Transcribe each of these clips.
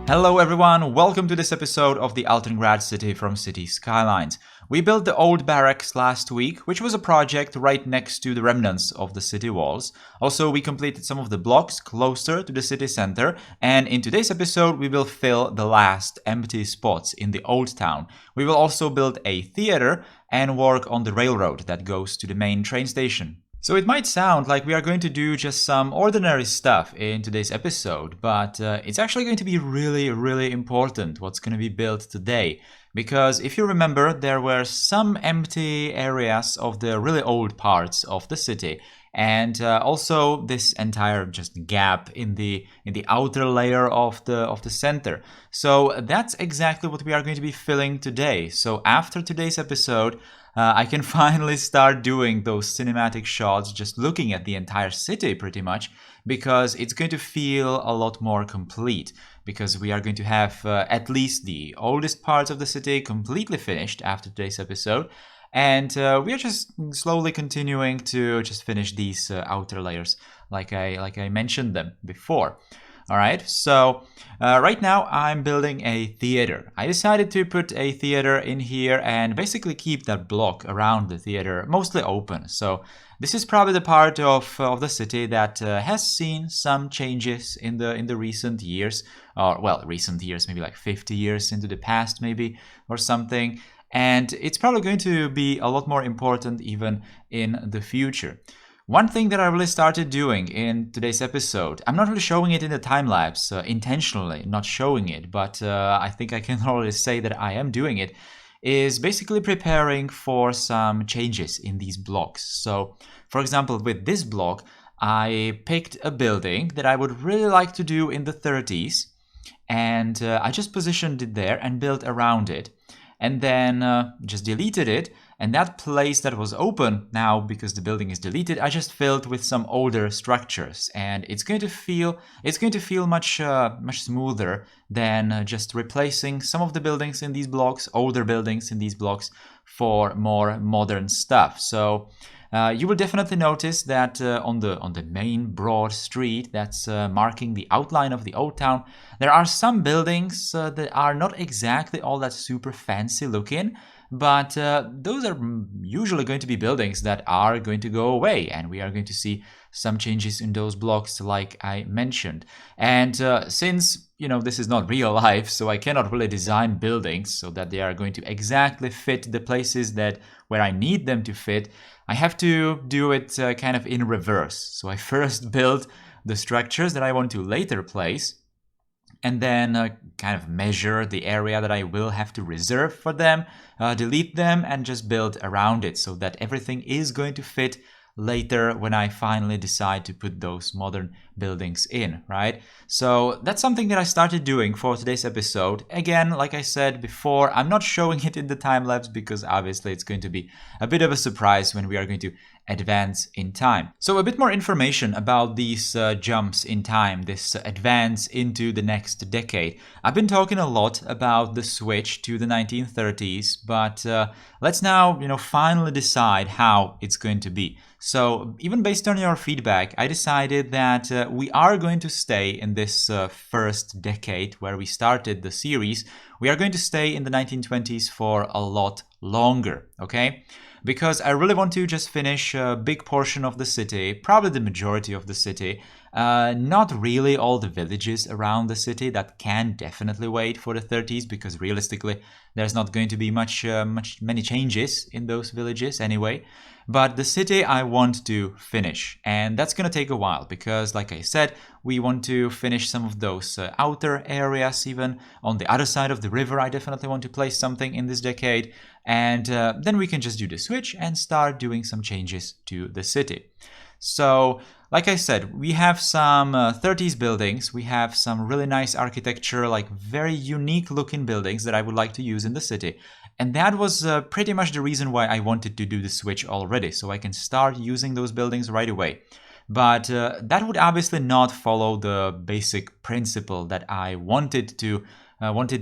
Hello everyone, welcome to this episode of the Altengrad city from City Skylines. We built the old barracks last week, which was a project right next to the remnants of the city walls. Also, we completed some of the blocks closer to the city center, and in today's episode we will fill the last empty spots in the old town. We will also build a theater and work on the railroad that goes to the main train station. So it might sound like we are going to do just some ordinary stuff in today's episode, but it's actually going to be really important what's going to be built today. Because if you remember, there were some empty areas of the really old parts of the city, and also this entire just gap in the outer layer of the center. So that's exactly what we are going to be filling today. So after today's episode, I can finally start doing those cinematic shots, just looking at the entire city pretty much, because it's going to feel a lot more complete, because we are going to have at least the oldest parts of the city completely finished after today's episode, and we are just slowly continuing to just finish these outer layers like I mentioned them before. Alright, so right now I'm building a theater. I decided to put a theater in here and basically keep that block around the theater mostly open. So this is probably the part of the city that has seen some changes in the recent years. Or, well, recent years, maybe like 50 years into the past maybe or something. And it's probably going to be a lot more important even in the future. One thing that I really started doing in today's episode, I'm not really showing it in the time-lapse, intentionally not showing it, but I think I can already say that I am doing it, is basically preparing for some changes in these blocks. So, for example, with this block, I picked a building that I would really like to do in the 30s, and I just positioned it there and built around it, and then just deleted it. And that place that was open now, because the building is deleted, I just filled with some older structures, and it's going to feel much smoother than just replacing some of the buildings in these blocks, older buildings in these blocks, for more modern stuff. So you will definitely notice that on the main broad street that's marking the outline of the old town, there are some buildings that are not exactly all that super fancy looking. But those are usually going to be buildings that are going to go away, and we are going to see some changes in those blocks like I mentioned. And since, this is not real life, so I cannot really design buildings so that they are going to exactly fit the places where I need them to fit, I have to do it kind of in reverse. So I first build the structures that I want to later place, and then kind of measure the area that I will have to reserve for them, delete them, and just build around it so that everything is going to fit later when I finally decide to put those modern buildings in, right? So that's something that I started doing for today's episode. Again, like I said before, I'm not showing it in the time-lapse because obviously it's going to be a bit of a surprise when we are going to advance in time. So a bit more information about these jumps in time, this advance into the next decade. I've been talking a lot about the switch to the 1930s, but let's now, finally decide how it's going to be. So even based on your feedback, I decided that we are going to stay in this first decade where we started the series. We are going to stay in the 1920s for a lot longer, okay? Because I really want to just finish a big portion of the city, probably the majority of the city, not really all the villages around the city. That can definitely wait for the 30s, because realistically there's not going to be many changes in those villages anyway. But the city I want to finish, and that's going to take a while because, like I said, we want to finish some of those outer areas. Even on the other side of the river, I definitely want to place something in this decade, and then we can just do the switch and start doing some changes to the city. So, like I said, we have some 30s buildings, we have some really nice architecture, like very unique looking buildings that I would like to use in the city. And that was pretty much the reason why I wanted to do the switch already, so I can start using those buildings right away. But that would obviously not follow the basic principle that I wanted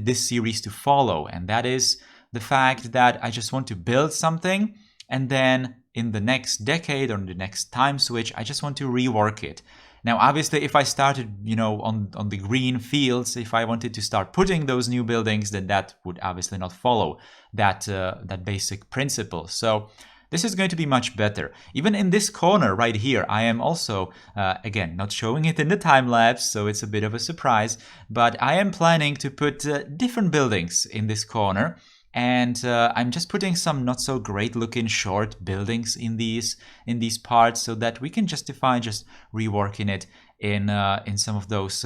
this series to follow, and that is the fact that I just want to build something, and then in the next decade or in the next time switch, I just want to rework it. Now, obviously, if I started, on the green fields, if I wanted to start putting those new buildings, then that would obviously not follow that basic principle. So this is going to be much better. Even in this corner right here, I am also, again, not showing it in the time lapse, so it's a bit of a surprise, but I am planning to put different buildings in this corner. And I'm just putting some not so great looking short buildings in these parts so that we can justify just reworking it in some of those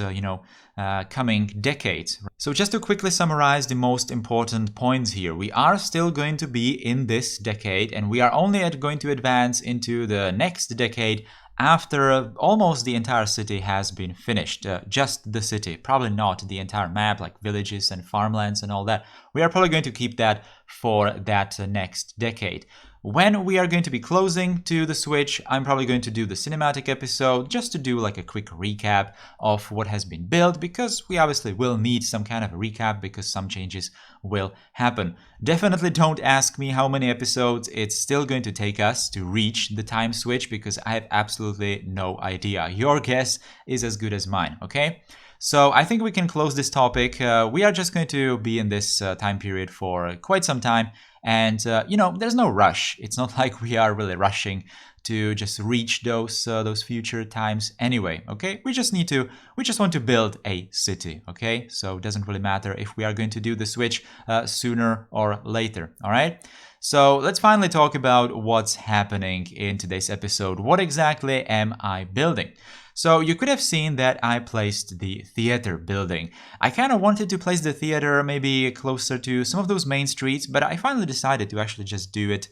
coming decades. So just to quickly summarize the most important points here, we are still going to be in this decade, and we are only going to advance into the next decade after almost the entire city has been finished. Just the city, probably not the entire map, like villages and farmlands and all that. We are probably going to keep that for that next decade. When we are going to be closing to the Switch, I'm probably going to do the cinematic episode just to do like a quick recap of what has been built, because we obviously will need some kind of a recap because some changes will happen. Definitely don't ask me how many episodes it's still going to take us to reach the time switch, because I have absolutely no idea. Your guess is as good as mine, okay? So I think we can close this topic. We are just going to be in this time period for quite some time. And, there's no rush. It's not like we are really rushing to just reach those future times anyway, okay? We just want to build a city, okay? So it doesn't really matter if we are going to do the switch sooner or later, all right? So let's finally talk about what's happening in today's episode. What exactly am I building? So you could have seen that I placed the theater building. I kind of wanted to place the theater maybe closer to some of those main streets, but I finally decided to actually just do it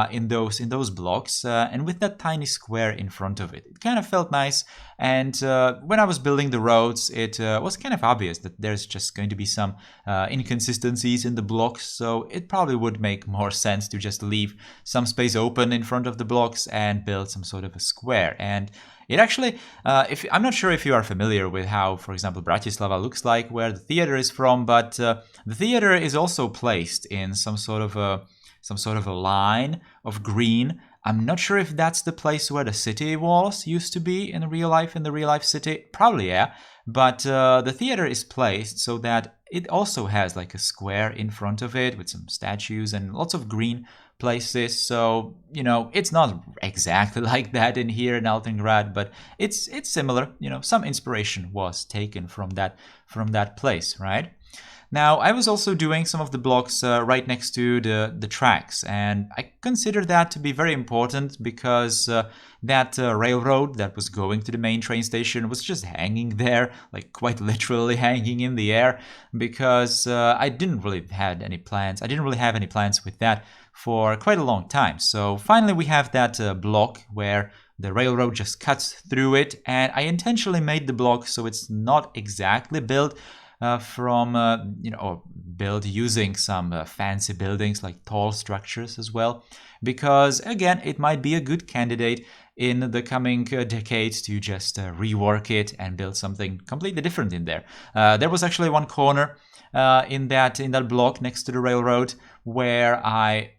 in those blocks and with that tiny square in front of it. It kind of felt nice, and when I was building the roads, it was kind of obvious that there's just going to be some inconsistencies in the blocks, so it probably would make more sense to just leave some space open in front of the blocks and build some sort of a square. And it actually, I'm not sure if you are familiar with how, for example, Bratislava looks like, where the theater is from, but the theater is also placed in some sort of a line of green. I'm not sure if that's the place where the city walls used to be in the real life city. Probably, yeah. But the theater is placed so that it also has like a square in front of it with some statues and lots of green places. So, it's not exactly like that in here in Altengrad, but it's similar. Some inspiration was taken from that place, right? Now, I was also doing some of the blocks right next to the tracks, and I consider that to be very important because that railroad that was going to the main train station was just hanging there, like quite literally hanging in the air, because I didn't really have any plans with that for quite a long time. So finally we have that block where the railroad just cuts through it, and I intentionally made the block so it's not exactly built or built using some fancy buildings like tall structures as well, because again, it might be a good candidate in the coming decades to just rework it and build something completely different in there. There was actually one corner in that block next to the railroad where I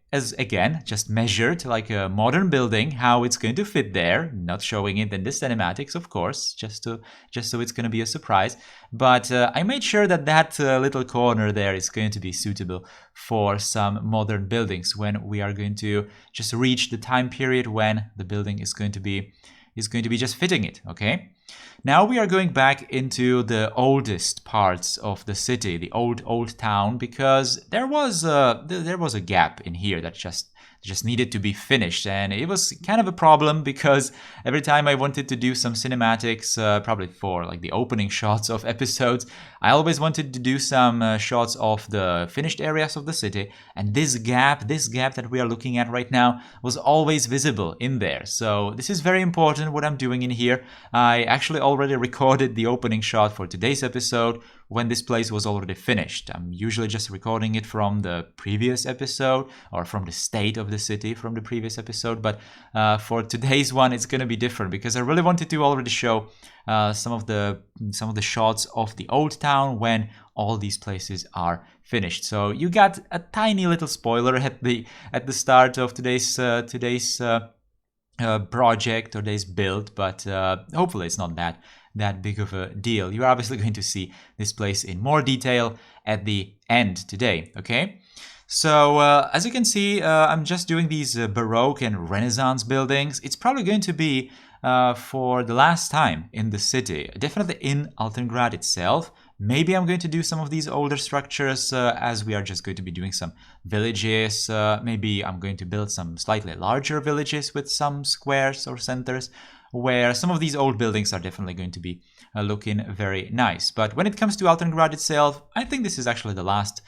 just measured like a modern building, how it's going to fit there, not showing it in the cinematics, of course, just so it's going to be a surprise. But I made sure that little corner there is going to be suitable for some modern buildings when we are going to just reach the time period when the building is going to be just fitting it, okay? Now we are going back into the oldest parts of the city, the old town, because there was a gap in here that just needed to be finished, and it was kind of a problem because every time I wanted to do some cinematics, probably for like the opening shots of episodes, I always wanted to do some shots of the finished areas of the city, and this gap that we are looking at right now was always visible in there. So this is very important what I'm doing in here. I actually already recorded the opening shot for today's episode when this place was already finished. I'm usually just recording it from the previous episode or from the state of the city from the previous episode, but for today's one it's going to be different because I really wanted to already show some of the shots of the old town when all these places are finished. So you got a tiny little spoiler at the start of today's project or this build, but hopefully it's not that big of a deal. You're obviously going to see this place in more detail at the end today, okay? So as you can see, I'm just doing these Baroque and Renaissance buildings. It's probably going to be for the last time in the city, definitely in Altengrad itself. Maybe I'm going to do some of these older structures as we are just going to be doing some villages. Maybe I'm going to build some slightly larger villages with some squares or centers where some of these old buildings are definitely going to be looking very nice. But when it comes to Altengrad itself, I think this is actually the last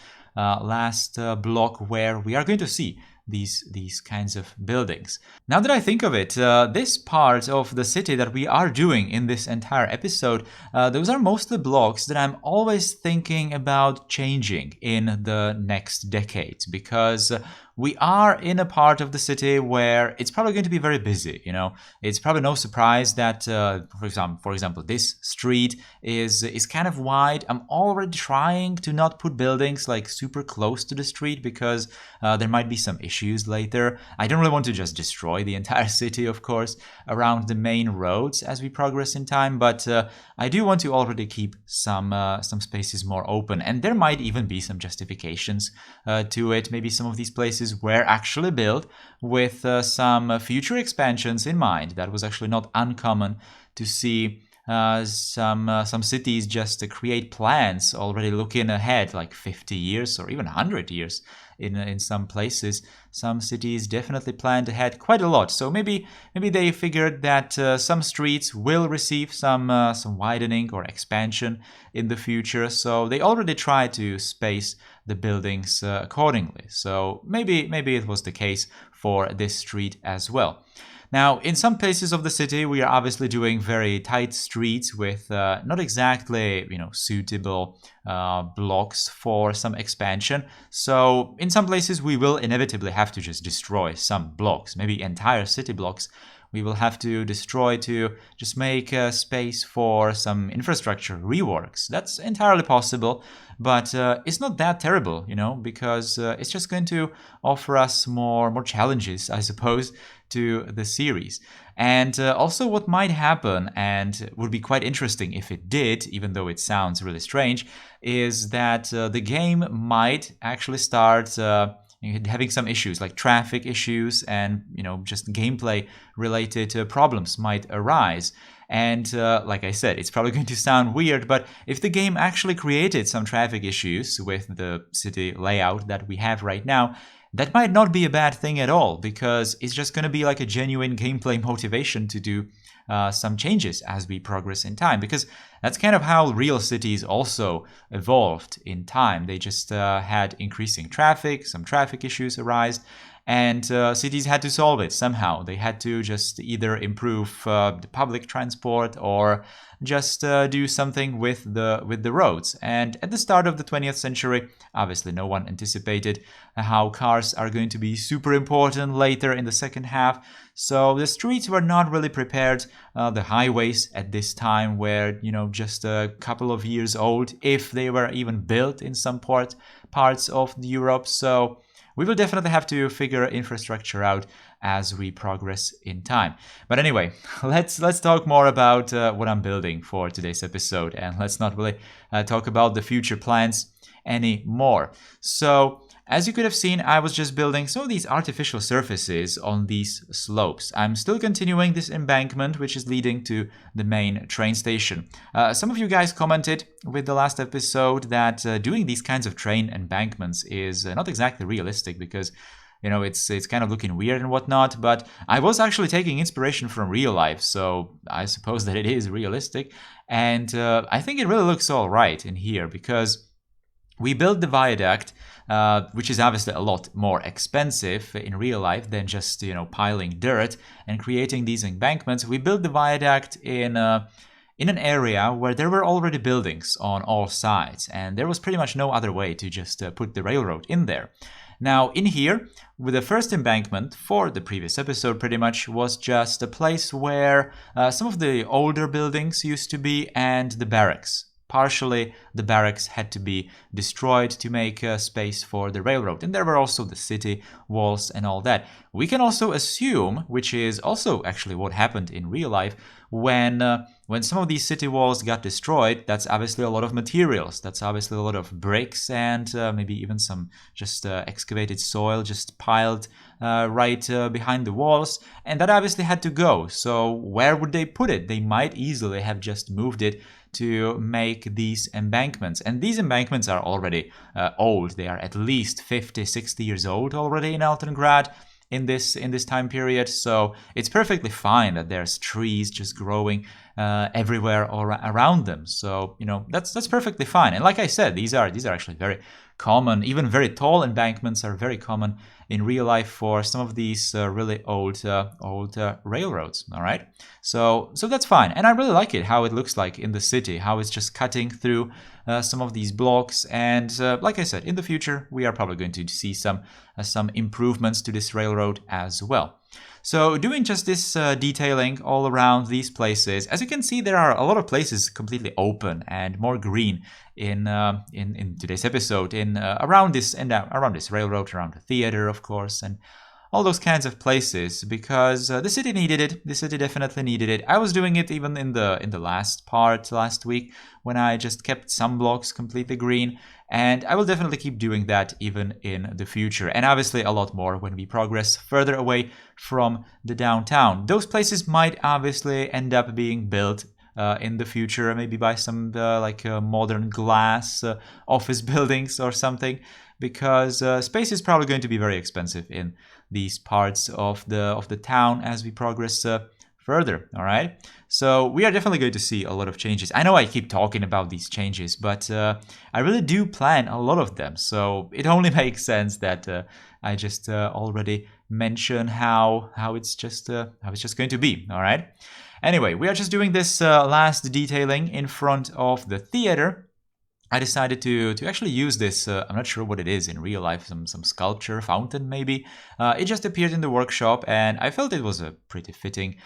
block where we are going to see these kinds of buildings. Now that I think of it, this part of the city that we are doing in this entire episode, those are mostly blocks that I'm always thinking about changing in the next decades, because we are in a part of the city where it's probably going to be very busy. You know, it's probably no surprise that, for example, this street is kind of wide. I'm already trying to not put buildings like super close to the street because there might be some issues later. I don't really want to just destroy the entire city, of course, around the main roads as we progress in time, but I do want to already keep some spaces more open, and there might even be some justifications to it. Maybe some of these places were actually built with some future expansions in mind. That was actually not uncommon to see some cities just create plans already looking ahead, like 50 years or even 100 years in some places. Some cities definitely planned ahead quite a lot. So maybe they figured that some streets will receive some widening or expansion in the future. So they already tried to space the buildings accordingly. So maybe it was the case for this street as well. Now, in some places of the city, we are obviously doing very tight streets with not exactly, suitable blocks for some expansion. So in some places, we will inevitably have to just destroy some blocks, maybe entire city blocks. We will have to destroy to just make space for some infrastructure reworks. That's entirely possible, but it's not that terrible, because it's just going to offer us more challenges, I suppose, to the series. And also what might happen, and would be quite interesting if it did, even though it sounds really strange, is that the game might actually start having some issues like traffic issues and just gameplay related problems might arise. And like I said, it's probably going to sound weird, but if the game actually created some traffic issues with the city layout that we have right now, that might not be a bad thing at all, because it's just going to be like a genuine gameplay motivation to do some changes as we progress in time, because that's kind of how real cities also evolved in time. They just had increasing traffic, some traffic issues arise, and cities had to solve it somehow. They had to just either improve the public transport or just do something with the roads. And at the start of the 20th century, obviously no one anticipated how cars are going to be super important later in the second half. So the streets were not really prepared. The highways at this time were, just a couple of years old, if they were even built in some parts of Europe. So we will definitely have to figure infrastructure out as we progress in time. But anyway, let's talk more about what I'm building for today's episode, and let's not really talk about the future plans anymore. So, as you could have seen, I was just building some of these artificial surfaces on these slopes. I'm still continuing this embankment, which is leading to the main train station. Some of you guys commented with the last episode that doing these kinds of train embankments is not exactly realistic because it's kind of looking weird and whatnot, but I was actually taking inspiration from real life, so I suppose that it is realistic. And I think it really looks all right in here because we built the viaduct, which is obviously a lot more expensive in real life than just, piling dirt and creating these embankments. We built the viaduct in an area where there were already buildings on all sides, and there was pretty much no other way to just put the railroad in there. Now, in here, with the first embankment for the previous episode pretty much was just a place where some of the older buildings used to be and the barracks partially the barracks had to be destroyed to make space for the railroad. And there were also the city walls and all that. We can also assume, which is also actually what happened in real life, when some of these city walls got destroyed, that's obviously a lot of materials. That's obviously a lot of bricks and maybe even some just excavated soil just piled right behind the walls. And that obviously had to go. So where would they put it? They might easily have just moved it to make these embankments. And these embankments are already old. They are at least 50, 60 years old already in Altengrad in this time period. So it's perfectly fine that there's trees just growing everywhere around them. So, that's perfectly fine. And like I said, these are actually very common. Even very tall embankments are very common in real life for some of these really old railroads. All right, so that's fine, and I really like it how it looks like in the city, how it's just cutting through some of these blocks. And like I said, in the future we are probably going to see some improvements to this railroad as well. So doing just this detailing all around these places, as you can see, there are a lot of places completely open and more green in today's episode, around this railroad, around the theater, of course, and all those kinds of places, because the city needed it. The city definitely needed it. I was doing it even in the last week, when I just kept some blocks completely green, and I will definitely keep doing that even in the future, and obviously a lot more when we progress further away from the downtown. Those places might obviously end up being built in the future, maybe by some modern glass office buildings or something, because space is probably going to be very expensive in these parts of the town as we progress further. All right, so we are definitely going to see a lot of changes. I know I keep talking about these changes, but I really do plan a lot of them, so it only makes sense that I just already mention how it's just going to be. All right, anyway, we are just doing this last detailing in front of the theater. I decided to actually use this, I'm not sure what it is in real life, some sculpture, fountain maybe. It just appeared in the workshop, and I felt it was pretty fitting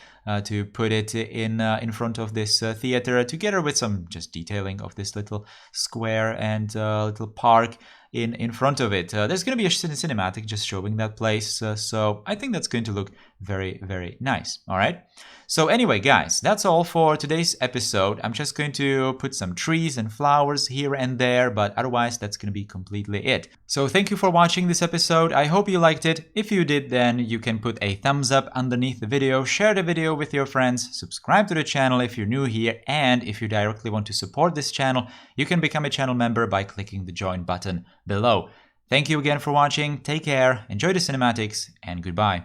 to put it in front of this theater, together with some just detailing of this little square and little park in front of it. There's going to be a cinematic just showing that place, so I think that's going to look very, very nice. All right. So anyway, guys, that's all for today's episode. I'm just going to put some trees and flowers here and there, but otherwise that's going to be completely it. So thank you for watching this episode. I hope you liked it. If you did, then you can put a thumbs up underneath the video, share the video with your friends, subscribe to the channel if you're new here, and if you directly want to support this channel, you can become a channel member by clicking the join button below. Thank you again for watching. Take care, enjoy the cinematics, and goodbye.